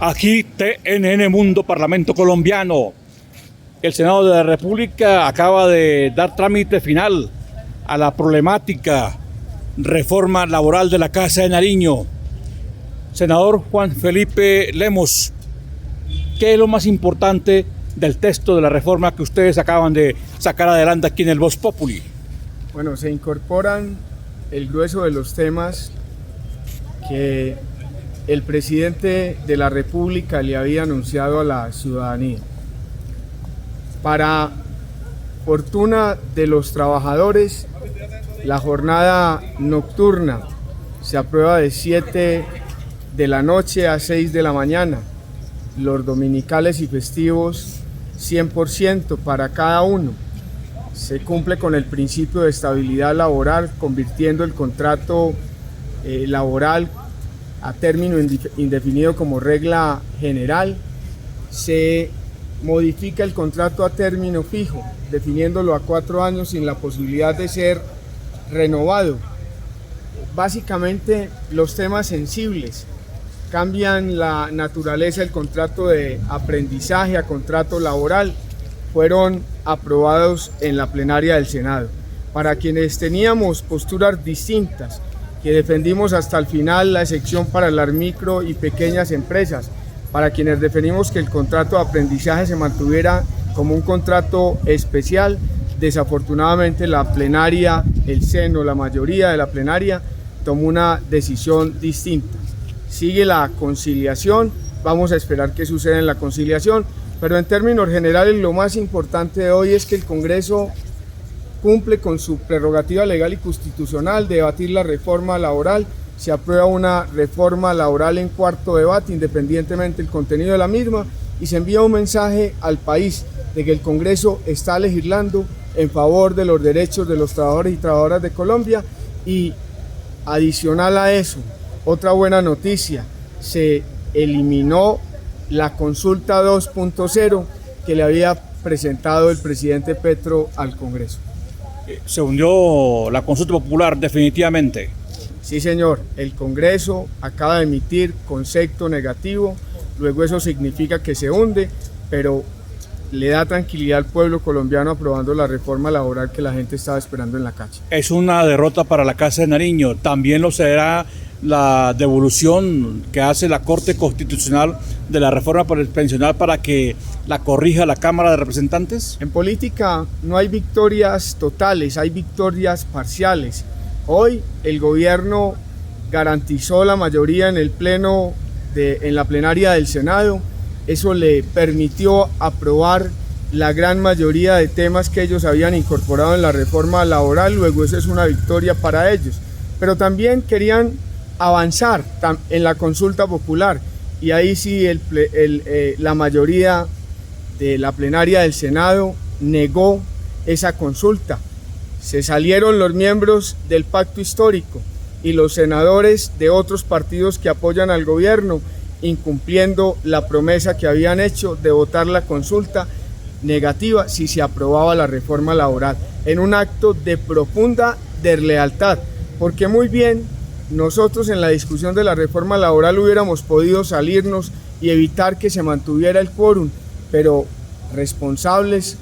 Aquí TNN Mundo Parlamento Colombiano. El Senado de la República acaba de dar trámite final a la problemática reforma laboral de la Casa de Nariño. Senador Juan Felipe Lemos, ¿qué es lo más importante del texto de la reforma que ustedes acaban de sacar adelante aquí en el Voz Populi? Bueno, se incorporan el grueso de los temas que el presidente de la República le había anunciado a la ciudadanía. Para fortuna de los trabajadores, la jornada nocturna se aprueba de 7 de la noche a 6 de la mañana. Los dominicales y festivos 100% para cada uno. Se cumple con el principio de estabilidad laboral, convirtiendo el contrato laboral a término indefinido como regla general. Se modifica el contrato a término fijo, definiéndolo a 4 años sin la posibilidad de ser renovado. Básicamente los temas sensibles cambian la naturaleza del contrato de aprendizaje a contrato laboral, fueron aprobados en la plenaria del Senado. Para quienes teníamos posturas distintas, que defendimos hasta el final la excepción para las micro y pequeñas empresas, para quienes defendimos que el contrato de aprendizaje se mantuviera como un contrato especial, desafortunadamente la plenaria, la mayoría de la plenaria tomó una decisión distinta. Sigue la conciliación, vamos a esperar qué sucede en la conciliación, pero en términos generales lo más importante de hoy es que el Congreso cumple con su prerrogativa legal y constitucional de debatir la reforma laboral. Se aprueba una reforma laboral en cuarto debate, independientemente del contenido de la misma, y se envía un mensaje al país de que el Congreso está legislando en favor de los derechos de los trabajadores y trabajadoras de Colombia. Y adicional a eso, otra buena noticia, se eliminó la consulta 2.0 que le había presentado el presidente Petro al Congreso. Se hundió la consulta popular definitivamente. Sí, señor, el Congreso acaba de emitir concepto negativo, luego eso significa que se hunde, pero le da tranquilidad al pueblo colombiano aprobando la reforma laboral que la gente estaba esperando en la calle. Es una derrota para la Casa de Nariño. También lo será la devolución que hace la Corte Constitucional de la reforma pensional para que la corrija la Cámara de Representantes. En política no hay victorias totales, hay victorias parciales. Hoy el gobierno garantizó la mayoría en el pleno, en la plenaria del Senado. Eso le permitió aprobar la gran mayoría de temas que ellos habían incorporado en la reforma laboral. Luego eso es una victoria para ellos. Pero también querían avanzar en la consulta popular, y ahí sí la mayoría de la plenaria del Senado negó esa consulta. Se salieron los miembros del pacto histórico y los senadores de otros partidos que apoyan al gobierno, incumpliendo la promesa que habían hecho de votar la consulta negativa si se aprobaba la reforma laboral, en un acto de profunda deslealtad, porque muy bien nosotros en la discusión de la reforma laboral hubiéramos podido salirnos y evitar que se mantuviera el quórum, pero responsables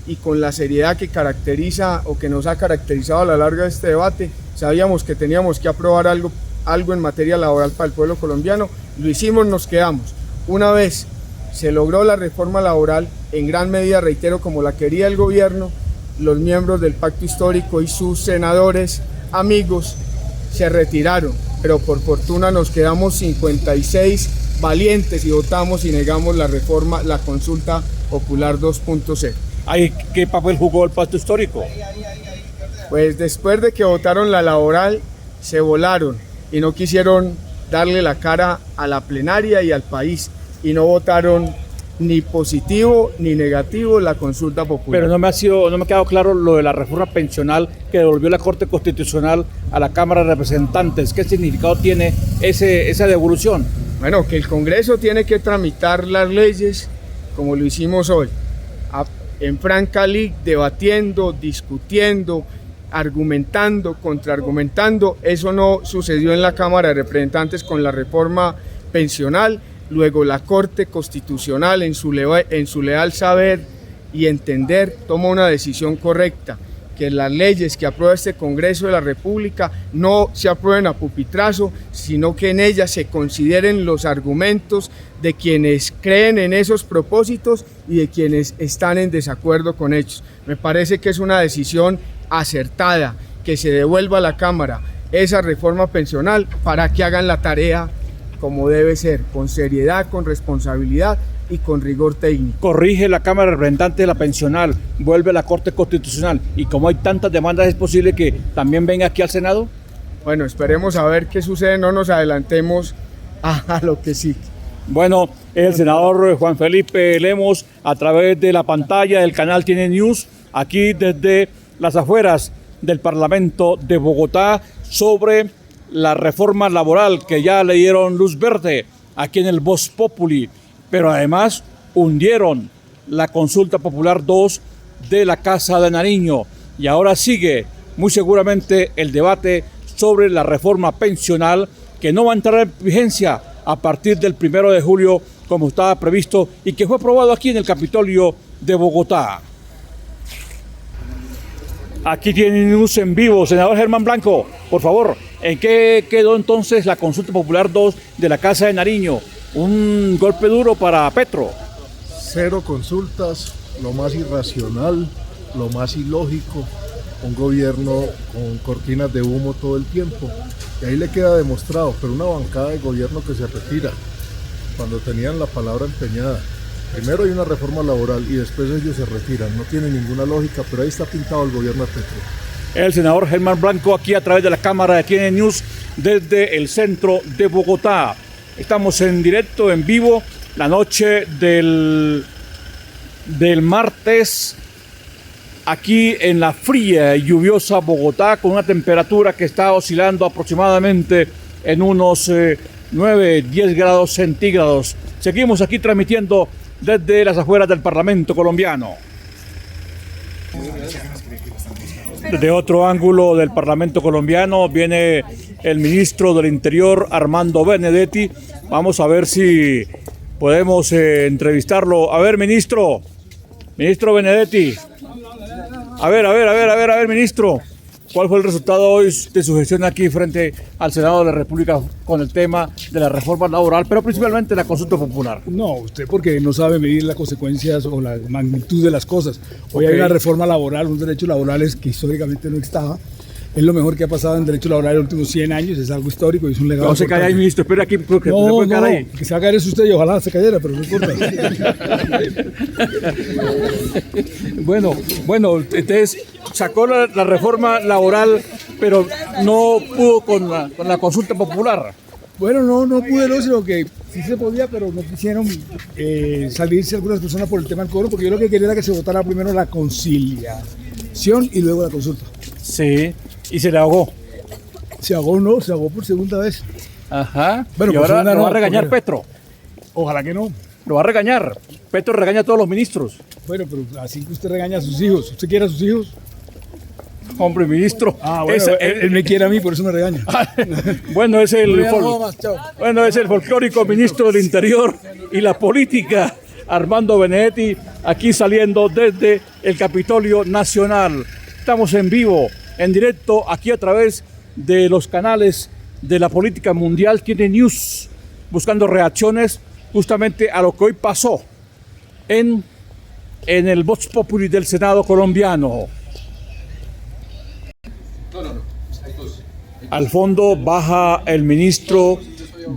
y con la seriedad que caracteriza o que nos ha caracterizado a lo largo de este debate, sabíamos que teníamos que aprobar algo en materia laboral para el pueblo colombiano. Lo hicimos, nos quedamos. Una vez se logró la reforma laboral, en gran medida, reitero, como la quería el gobierno, los miembros del pacto histórico y sus senadores amigos se retiraron, pero por fortuna nos quedamos 56 valientes y votamos y negamos la reforma, la consulta popular 2.0. ¿Qué papel jugó el pacto histórico? Pues después de que votaron la laboral, se volaron y no quisieron darle la cara a la plenaria y al país, y no votaron ni positivo ni negativo la consulta popular. Pero no me ha quedado claro lo de la reforma pensional que devolvió la Corte Constitucional a la Cámara de Representantes. ¿Qué significado tiene esa devolución? Bueno, que el Congreso tiene que tramitar las leyes como lo hicimos hoy, en franca lid, debatiendo, discutiendo, argumentando, contraargumentando. Eso no sucedió en la Cámara de Representantes con la reforma pensional, luego la Corte Constitucional en su leal saber y entender toma una decisión correcta, que las leyes que aprueba este Congreso de la República no se aprueben a pupitrazo, sino que en ellas se consideren los argumentos de quienes creen en esos propósitos y de quienes están en desacuerdo con ellos. Me parece que es una decisión acertada, que se devuelva a la Cámara esa reforma pensional para que hagan la tarea como debe ser, con seriedad, con responsabilidad y con rigor técnico. Corrige la Cámara de Representantes de la pensional, vuelve a la Corte Constitucional, y como hay tantas demandas, ¿es posible que también venga aquí al Senado? Bueno, esperemos a ver qué sucede, no nos adelantemos a lo que sí. Bueno, el senador Juan Felipe Lemos, a través de la pantalla del canal Tiene News, aquí desde las afueras del Parlamento de Bogotá, sobre la reforma laboral que ya le dieron luz verde aquí en el Voz Populi, pero además hundieron la consulta popular 2 de la Casa de Nariño, y ahora sigue muy seguramente el debate sobre la reforma pensional, que no va a entrar en vigencia a partir del 1 de julio como estaba previsto y que fue aprobado aquí en el Capitolio de Bogotá. Aquí tiene News en vivo. Senador Germán Blanco, por favor, ¿en qué quedó entonces la consulta popular 2 de la Casa de Nariño? Un golpe duro para Petro. 0 consultas, lo más irracional, lo más ilógico, un gobierno con cortinas de humo todo el tiempo. Y ahí le queda demostrado, pero una bancada de gobierno que se retira cuando tenían la palabra empeñada. Primero hay una reforma laboral y después ellos se retiran. No tiene ninguna lógica, pero ahí está pintado el gobierno de Petro. El senador Germán Blanco aquí a través de la cámara de Tiene News desde el centro de Bogotá. Estamos en directo, en vivo, la noche del martes, aquí en la fría y lluviosa Bogotá, con una temperatura que está oscilando aproximadamente en unos 9-10 grados centígrados. Seguimos aquí transmitiendo desde las afueras del Parlamento colombiano. Desde otro ángulo del Parlamento colombiano viene el ministro del Interior, Armando Benedetti. Vamos a ver si podemos entrevistarlo. A ver, ministro Benedetti. A ver, ministro. ¿Cuál fue el resultado hoy de su gestión aquí frente al Senado de la República con el tema de la reforma laboral, pero principalmente la consulta popular? No, usted porque no sabe medir las consecuencias o la magnitud de las cosas. Hoy hay una reforma laboral, unos derechos laborales que históricamente no estaba. Es lo mejor que ha pasado en derechos laborales en los últimos 100 años, es algo histórico y es un legado. No se cae ahí, ministro, espera aquí porque no, se puede caer ahí. Que se va a caer es usted y ojalá se cayera, pero no importa. Bueno, entonces sacó la reforma laboral, pero no pudo con la consulta popular. Bueno, no pude, no, sino que sí se podía, pero no quisieron salirse algunas personas por el tema del cobro, porque yo lo que quería era que se votara primero la conciliación y luego la consulta. Sí, y se le ahogó. Se ahogó por segunda vez. Ajá. Bueno, y ahora lo va a regañar Petro. Ojalá que no. Lo va a regañar. Petro regaña a todos los ministros. Bueno, pero así que usted regaña a sus hijos. ¿Usted quiere a sus hijos? Hombre, ministro. Bueno, él me quiere a mí, por eso me regaña. Bueno, es el folclórico ministro del Interior y la política, Armando Benedetti, aquí saliendo desde el Capitolio Nacional. Estamos en vivo, en directo, aquí a través de los canales de la política mundial. Tiene News, buscando reacciones justamente a lo que hoy pasó en el Vox Populi del Senado colombiano. Al fondo baja el ministro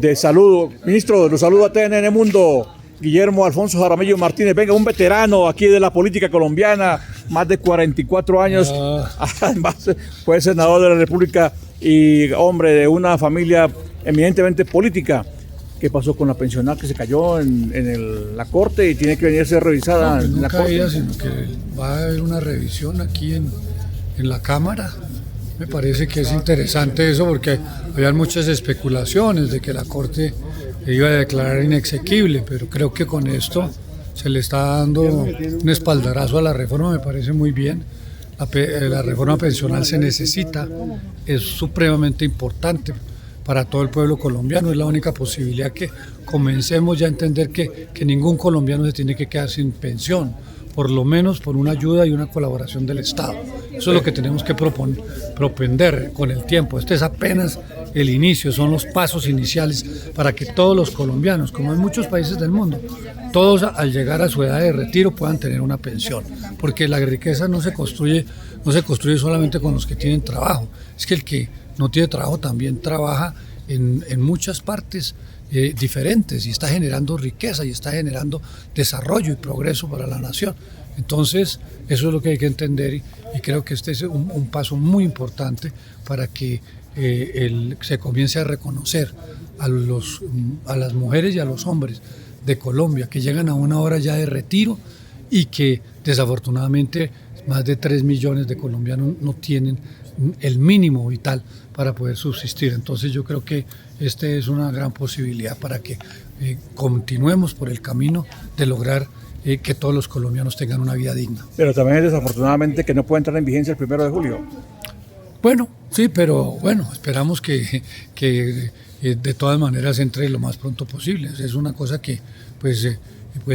de Salud. Ministro, lo saluda a TNN Mundo, Guillermo Alfonso Jaramillo Martínez. Venga, un veterano aquí de la política colombiana, más de 44 años. Además, fue senador de la República y hombre de una familia eminentemente política. ¿Qué pasó con la pensional que se cayó en la corte y tiene que venir a ser revisada en la corte? No, sino que va a haber una revisión aquí en la Cámara. Me parece que es interesante eso porque había muchas especulaciones de que la Corte iba a declarar inexequible, pero creo que con esto se le está dando un espaldarazo a la reforma, me parece muy bien. La reforma pensional se necesita, es supremamente importante, para todo el pueblo colombiano. Es la única posibilidad que comencemos ya a entender que ningún colombiano se tiene que quedar sin pensión, por lo menos por una ayuda y una colaboración del Estado. Eso es lo que tenemos que propender con el tiempo. Este es apenas el inicio, son los pasos iniciales para que todos los colombianos, como en muchos países del mundo, todos al llegar a su edad de retiro puedan tener una pensión, porque la riqueza no se construye solamente con los que tienen trabajo, es que el que no tiene trabajo también trabaja en muchas partes diferentes y está generando riqueza y está generando desarrollo y progreso para la nación. Entonces, eso es lo que hay que entender y creo que este es un paso muy importante para que se comience a reconocer a las mujeres y a los hombres de Colombia que llegan a una hora ya de retiro y que desafortunadamente más de 3 millones de colombianos no tienen el mínimo vital para poder subsistir. Entonces yo creo que este es una gran posibilidad para que continuemos por el camino de lograr que todos los colombianos tengan una vida digna. Pero también es desafortunadamente que no puede entrar en vigencia el 1 de julio. Bueno, sí, pero bueno, esperamos que de todas maneras entre lo más pronto posible. Es una cosa que pues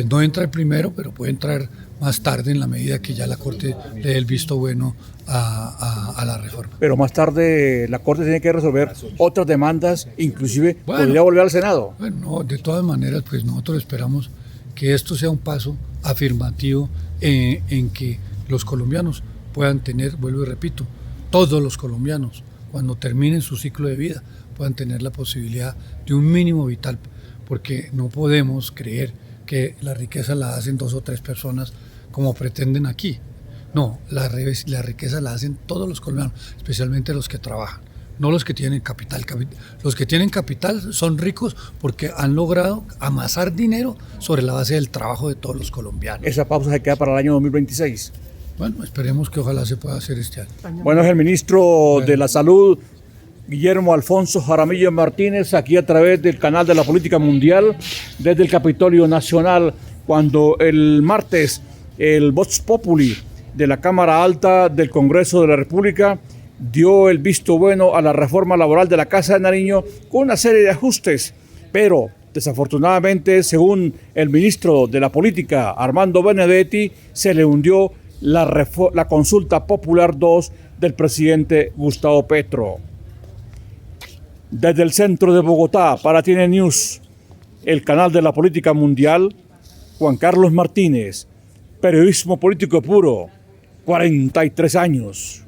no entra el primero, pero puede entrar más tarde en la medida que ya la Corte le dé el visto bueno a la reforma. Pero más tarde la Corte tiene que resolver otras demandas, inclusive podría volver al Senado. Bueno, no, de todas maneras, pues nosotros esperamos que esto sea un paso afirmativo en que los colombianos puedan tener, vuelvo y repito, todos los colombianos, cuando terminen su ciclo de vida, puedan tener la posibilidad de un mínimo vital, porque no podemos creer que la riqueza la hacen 2 o 3 personas como pretenden aquí. No, la riqueza la hacen todos los colombianos, especialmente los que trabajan, no los que tienen capital. Los que tienen capital son ricos porque han logrado amasar dinero sobre la base del trabajo de todos los colombianos. Esa pausa se queda para el año 2026. Bueno, esperemos que ojalá se pueda hacer este año. Bueno, es el ministro de la Salud, Guillermo Alfonso Jaramillo Martínez, aquí a través del canal de la Política Mundial, desde el Capitolio Nacional, cuando el martes el Vox Populi de la Cámara Alta del Congreso de la República dio el visto bueno a la reforma laboral de la Casa de Nariño con una serie de ajustes, pero desafortunadamente, según el ministro de la Política, Armando Benedetti, se le hundió la consulta popular 2 del presidente Gustavo Petro. Desde el centro de Bogotá, para TN News, el canal de la Política Mundial, Juan Carlos Martínez, periodismo político puro, 43 años.